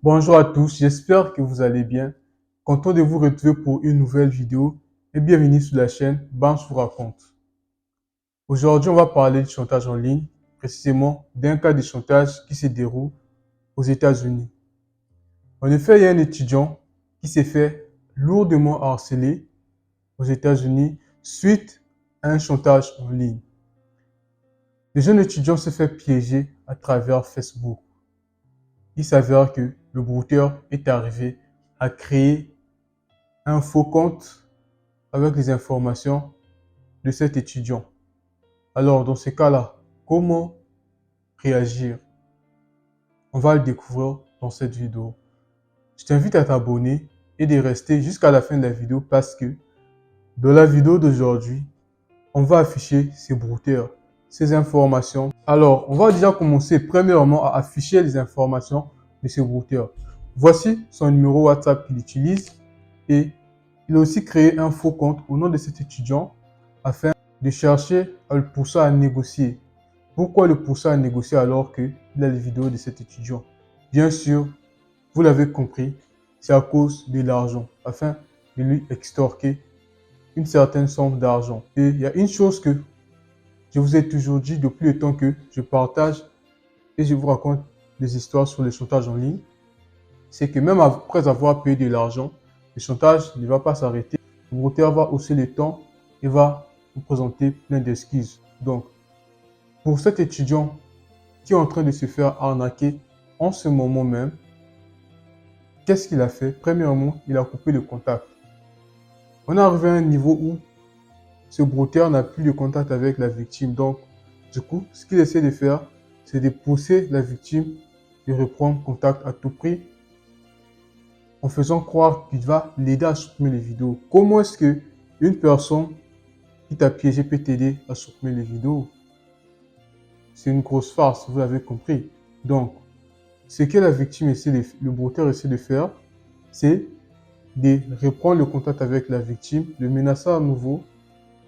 Bonjour à tous, j'espère que vous allez bien. Content de vous retrouver pour une nouvelle vidéo et bienvenue sur la chaîne Bans vous raconte. Aujourd'hui, on va parler du chantage en ligne, précisément d'un cas de chantage qui se déroule aux États-Unis. En effet, il y a un étudiant qui s'est fait lourdement harceler aux États-Unis suite à un chantage en ligne. Le jeune étudiant s'est fait piéger à travers Facebook. Il s'avère que le brouteur est arrivé à créer un faux compte avec les informations de cet étudiant. Alors, dans ce cas-là, comment réagir? On va le découvrir dans cette vidéo. Je t'invite à t'abonner et de rester jusqu'à la fin de la vidéo parce que dans la vidéo d'aujourd'hui, on va afficher ces brouteurs, ces informations. Alors, on va déjà commencer premièrement à afficher les informations de ce brouteur. Voici son numéro WhatsApp qu'il utilise et il a aussi créé un faux compte au nom de cet étudiant afin de chercher à le pousser à négocier. Pourquoi le pousser à négocier alors qu'il a les vidéos de cet étudiant? Bien sûr, vous l'avez compris, c'est à cause de l'argent, afin de lui extorquer une certaine somme d'argent. Et il y a une chose que je vous ai toujours dit depuis le temps que je partage et je vous raconte des histoires sur le chantage en ligne, c'est que même après avoir payé de l'argent, le chantage ne va pas s'arrêter. Le brouteur va hausser le ton et va vous présenter plein d'excuses. Donc, pour cet étudiant qui est en train de se faire arnaquer en ce moment même, qu'est-ce qu'il a fait? Premièrement, il a coupé le contact. On est arrivé à un niveau où ce brouteur n'a plus de contact avec la victime. Donc, du coup, ce qu'il essaie de faire, c'est de pousser la victime de reprendre contact à tout prix en faisant croire qu'il va l'aider à supprimer les vidéos. Comment est-ce que une personne qui t'a piégé peut t'aider à supprimer les vidéos? C'est une grosse farce, vous l'avez compris. Donc, ce que la victime le brouteur essaie de faire, c'est de reprendre le contact avec la victime, de menacer à nouveau.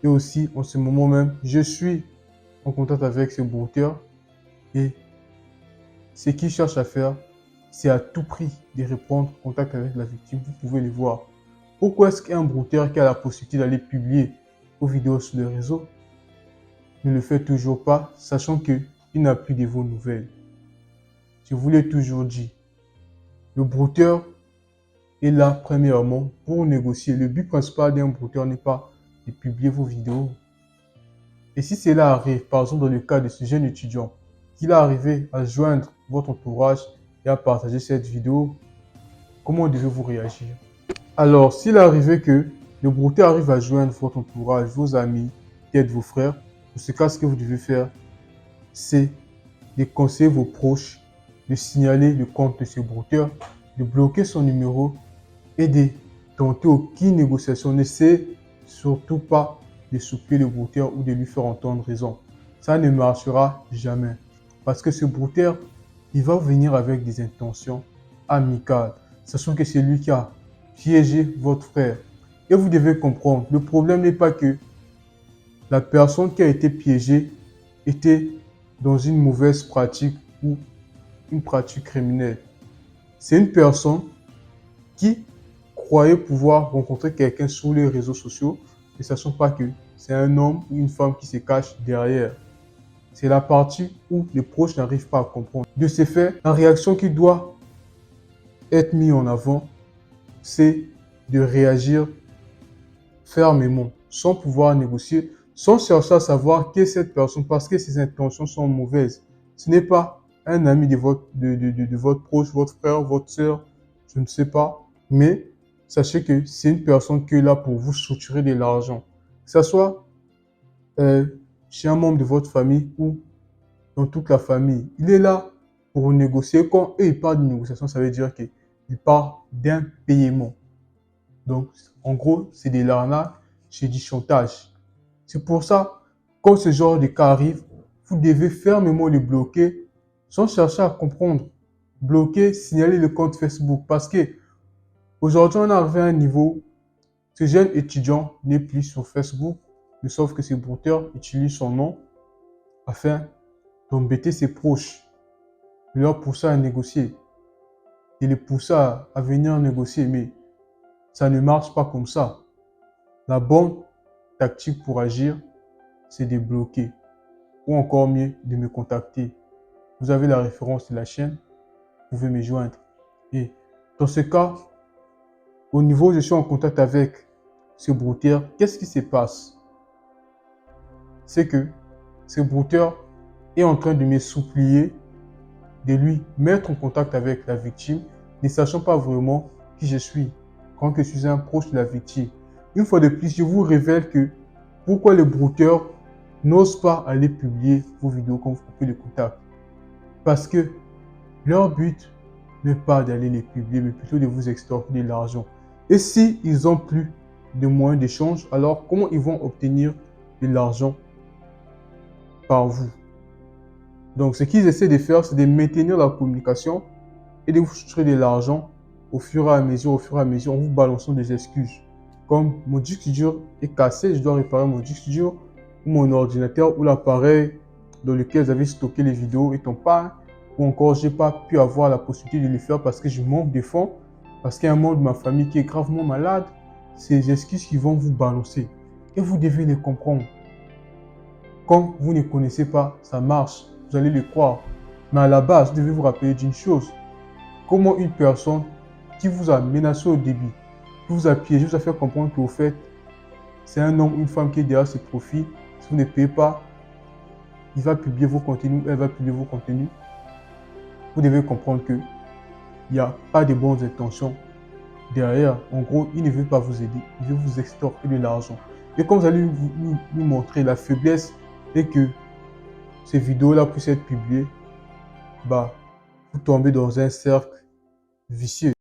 Et aussi, en ce moment même, je suis en contact avec ce brouteur. Et ce qu'il cherche à faire, c'est à tout prix de reprendre contact avec la victime. Vous pouvez le voir. Pourquoi est-ce qu'un brouteur qui a la possibilité d'aller publier vos vidéos sur les réseaux ne le fait toujours pas, sachant qu'il n'a plus de vos nouvelles? Je vous l'ai toujours dit. Le brouteur est là premièrement pour négocier. Le but principal d'un brouteur n'est pas de publier vos vidéos. Et si cela arrive, par exemple dans le cas de ce jeune étudiant, qu'il a arrivé à joindre votre entourage et à partager cette vidéo, comment devez-vous réagir? Alors, s'il arrivait que le brouteur arrive à joindre votre entourage, vos amis, peut-être vos frères, dans ce cas, ce que vous devez faire, c'est de conseiller vos proches, de signaler le compte de ce brouteur, de bloquer son numéro et de tenter aucune négociation. N'essayez surtout pas de souper le brouteur ou de lui faire entendre raison. Ça ne marchera jamais. Parce que ce brouteur, il va venir avec des intentions amicales. Sachant que c'est lui qui a piégé votre frère. Et vous devez comprendre, le problème n'est pas que la personne qui a été piégée était dans une mauvaise pratique ou une pratique criminelle. C'est une personne qui croyait pouvoir rencontrer quelqu'un sur les réseaux sociaux, ne sachant pas que c'est un homme ou une femme qui se cache derrière. C'est la partie où les proches n'arrivent pas à comprendre. De ce fait, la réaction qui doit être mise en avant, c'est de réagir fermement, sans pouvoir négocier, sans chercher à savoir qui est cette personne, parce que ses intentions sont mauvaises. Ce n'est pas un ami de votre proche, votre frère, votre soeur, je ne sais pas, mais sachez que c'est une personne qui est là pour vous soutirer de l'argent. Que ce soit chez un membre de votre famille ou dans toute la famille. Il est là pour négocier. Quand eux, ils parlent de négociation, ça veut dire qu'il parle d'un paiement. Donc, en gros, c'est de l'arnaque, c'est du chantage. C'est pour ça, quand ce genre de cas arrive, vous devez fermement le bloquer sans chercher à comprendre. Bloquer, signaler le compte Facebook. Parce que aujourd'hui, on est arrivé à un niveau, ce jeune étudiant n'est plus sur Facebook, mais sauf que ce brouteur utilise son nom afin d'embêter ses proches, de leur pousser à négocier. de les pousser à venir négocier. Mais ça ne marche pas comme ça. La bonne tactique pour agir, c'est de bloquer. Ou encore mieux, de me contacter. Vous avez la référence de la chaîne, vous pouvez me joindre. Et dans ce cas, au niveau où je suis en contact avec ce brouteur, qu'est-ce qui se passe? C'est que ce brouteur est en train de me supplier de lui mettre en contact avec la victime, ne sachant pas vraiment qui je suis, quand je suis un proche de la victime. Une fois de plus, je vous révèle que pourquoi les brouteurs n'osent pas aller publier vos vidéos quand vous coupez le contact. Parce que leur but n'est pas d'aller les publier, mais plutôt de vous extorquer de l'argent. Et si ils n'ont plus de moyens d'échange, alors comment ils vont obtenir de l'argent par vous? Donc, ce qu'ils essaient de faire, c'est de maintenir la communication et de vous soutirer de l'argent au fur et à mesure, en vous balançant des excuses. Comme mon disque dur est cassé, je dois réparer mon disque dur, ou mon ordinateur ou l'appareil dans lequel j'avais stocké les vidéos est en panne, ou encore j'ai pas pu avoir la possibilité de le faire parce que je manque de fonds, parce qu'il y a un membre de ma famille qui est gravement malade. C'est des excuses qui vont vous balancer. Et vous devez les comprendre. Quand vous ne connaissez pas, ça marche, vous allez le croire. Mais à la base, vous devez vous rappeler d'une chose. Comment une personne qui vous a menacé au début, qui vous a piégé, vous a fait comprendre qu'au fait, c'est un homme ou une femme qui est derrière ses profits. Si vous ne payez pas, il va publier vos contenus, elle va publier vos contenus. Vous devez comprendre qu'il n'y a pas de bonnes intentions derrière. En gros, il ne veut pas vous aider, il veut vous extorquer de l'argent. Et comme vous allez nous montrer la faiblesse et que ces vidéos-là puissent être publiées, bah, vous tombez dans un cercle vicieux.